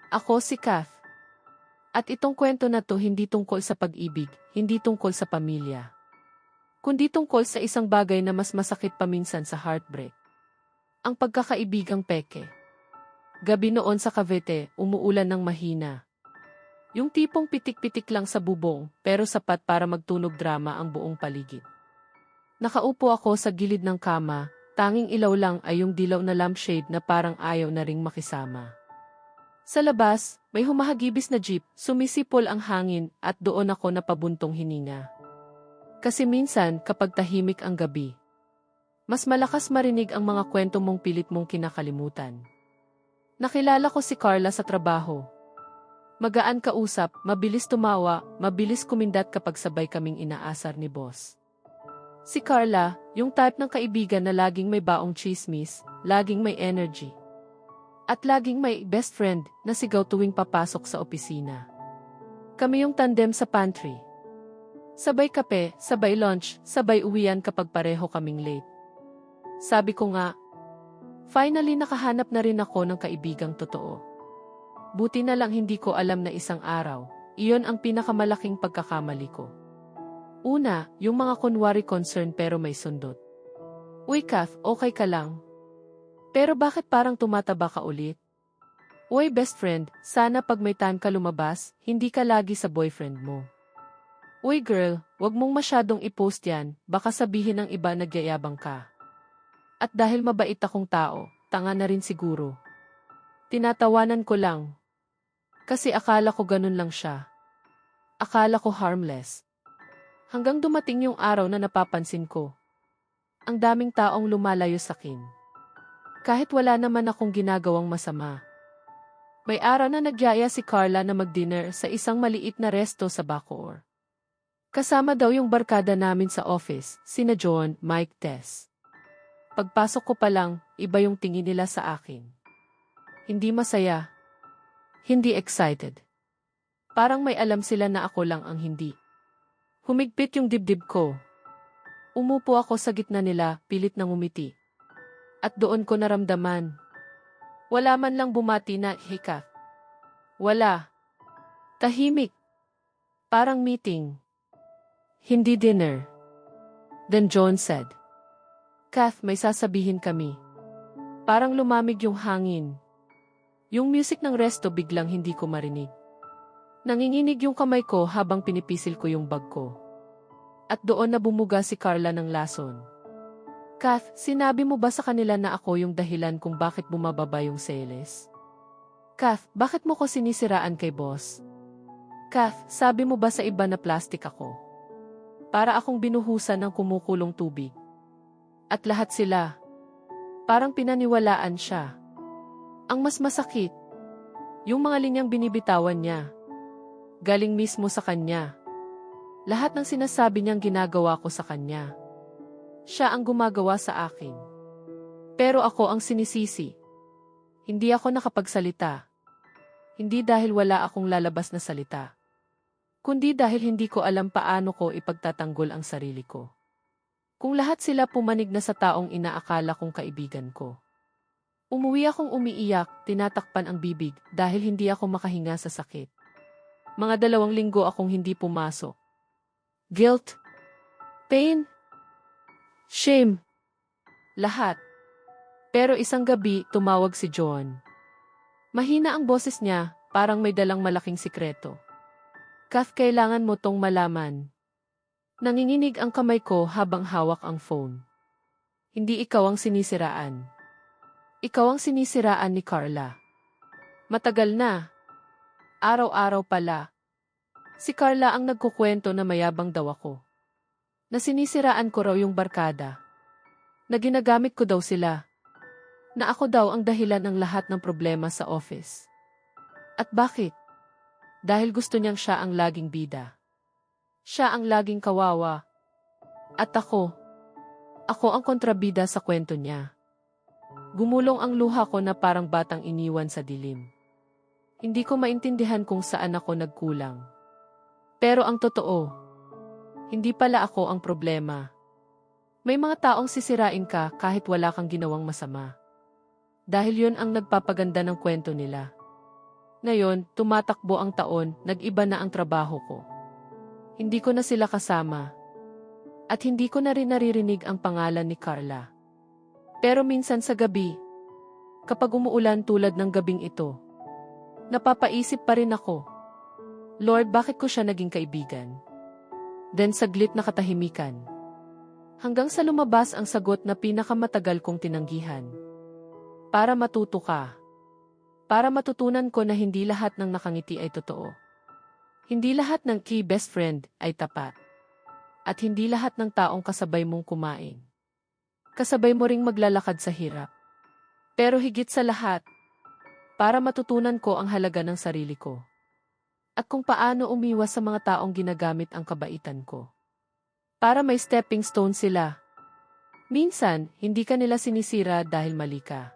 Ako si Kath. At itong kwento na to hindi tungkol sa pag-ibig, hindi tungkol sa pamilya. Kundi tungkol sa isang bagay na mas masakit paminsan sa heartbreak. Ang pagkakaibigang peke. Gabi noon sa Cavite, umuulan ng mahina. Yung tipong pitik-pitik lang sa bubong, pero sapat para magtunog drama ang buong paligid. Nakaupo ako sa gilid ng kama, tanging ilaw lang ay yung dilaw na lampshade na parang ayaw na ring makisama. Sa labas, may humahagibis na jeep, sumisipol ang hangin at doon ako napabuntong hininga. Kasi minsan kapag tahimik ang gabi, mas malakas marinig ang mga kwento mong pilit mong kinakalimutan. Nakilala ko si Carla sa trabaho. Magaan kausap, mabilis tumawa, mabilis kumindat kapag sabay kaming inaasar ni boss. Si Carla, yung type ng kaibigan na laging may baong chismis, laging may energy. At laging may best friend na sigaw tuwing papasok sa opisina. Kami yung tandem sa pantry. Sabay kape, sabay lunch, sabay uwian kapag pareho kaming late. Sabi ko nga, finally nakahanap na rin ako ng kaibigang totoo. Buti na lang hindi ko alam na isang araw, iyon ang pinakamalaking pagkakamali ko. Una, yung mga kunwari concern pero may sundot. Uy Kath, okay ka lang? Pero bakit parang tumataba ka ulit? Uy best friend, sana pag may time ka lumabas, hindi ka lagi sa boyfriend mo. Uy girl, wag mong masyadong i-post yan, baka sabihin ng iba nagyayabang ka. At dahil mabait akong tao, tanga na rin siguro. Tinatawanan ko lang. Kasi akala ko ganun lang siya. Akala ko harmless. Hanggang dumating yung araw na napapansin ko. Ang daming taong lumalayo sakin. Kahit wala naman akong ginagawang masama. May araw na nagyaya si Carla na mag-dinner sa isang maliit na resto sa Bacoor. Kasama daw yung barkada namin sa office, sina John, Mike, Tess. Pagpasok ko pa lang, iba yung tingin nila sa akin. Hindi masaya. Hindi excited. Parang may alam sila na ako lang ang hindi. Humigpit yung dibdib ko. Umupo ako sa gitna nila, pilit na ngumiti. At doon ko naramdaman. Wala man lang bumati na, "Hey Kath." Wala. Tahimik. Parang meeting. Hindi dinner. Then John said, "Kath, may sasabihin kami." Parang lumamig yung hangin. Yung music ng resto biglang hindi ko marinig. Nanginginig yung kamay ko habang pinipisil ko yung bag ko. At doon na bumuga si Carla ng lason. Kath, sinabi mo ba sa kanila na ako yung dahilan kung bakit bumababa yung sales? Kath, bakit mo ko sinisiraan kay boss? Kath, sabi mo ba sa iba na plastic ako? Para akong binuhusan ng kumukulong tubig. At lahat sila. Parang pinaniwalaan siya. Ang mas masakit, yung mga linyang binibitawan niya. Galing mismo sa kanya. Lahat ng sinasabi niyang ginagawa ko sa kanya. Siya ang gumagawa sa akin. Pero ako ang sinisisi. Hindi ako nakapagsalita. Hindi dahil wala akong lalabas na salita. Kundi dahil hindi ko alam paano ko ipagtatanggol ang sarili ko. Kung lahat sila pumanig na sa taong inaakala kong kaibigan ko. Umuwi akong umiiyak, tinatakpan ang bibig dahil hindi ako makahinga sa sakit. Mga 2 linggo akong hindi pumasok. Guilt. Pain. Shame. Lahat. Pero isang gabi, tumawag si John. Mahina ang boses niya, parang may dalang malaking sikreto. Kath, kailangan mo tong malaman. Nanginginig ang kamay ko habang hawak ang phone. Hindi ikaw ang sinisiraan. Ikaw ang sinisiraan ni Carla. Matagal na. Araw-araw pala. Si Carla ang nagkukwento na mayabang daw ako. Na sinisiraan ko raw yung barkada. Na ginagamit ko daw sila. Na ako daw ang dahilan ng lahat ng problema sa office. At bakit? Dahil gusto niyang siya ang laging bida. Siya ang laging kawawa. At ako ang kontrabida sa kwento niya. Gumulong ang luha ko na parang batang iniwan sa dilim. Hindi ko maintindihan kung saan ako nagkulang. Pero ang totoo, hindi pala ako ang problema. May mga taong sisirain ka kahit wala kang ginawang masama. Dahil yun ang nagpapaganda ng kwento nila. Ngayon, tumatakbo ang taon, nag-iba na ang trabaho ko. Hindi ko na sila kasama. At hindi ko na rin naririnig ang pangalan ni Carla. Pero minsan sa gabi, kapag umuulan tulad ng gabing ito, napapaisip pa rin ako, Lord, bakit ko siya naging kaibigan? Then saglit na katahimikan. Hanggang sa lumabas ang sagot na pinakamatagal kong tinanggihan. Para matuto ka. Para matutunan ko na hindi lahat ng nakangiti ay totoo. Hindi lahat ng key best friend ay tapat. At hindi lahat ng taong kasabay mong kumain. Kasabay mo ring maglalakad sa hirap. Pero higit sa lahat, para matutunan ko ang halaga ng sarili ko. At kung paano umiwas sa mga taong ginagamit ang kabaitan ko. Para may stepping stone sila. Minsan, hindi ka nila sinisira dahil mali ka.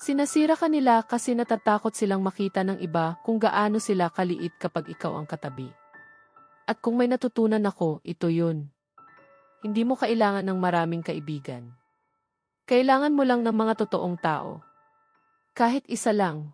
Sinasira ka nila kasi natatakot silang makita ng iba kung gaano sila kaliit kapag ikaw ang katabi. At kung may natutunan ako, ito yun. Hindi mo kailangan ng maraming kaibigan. Kailangan mo lang ng mga totoong tao. Kahit isa lang.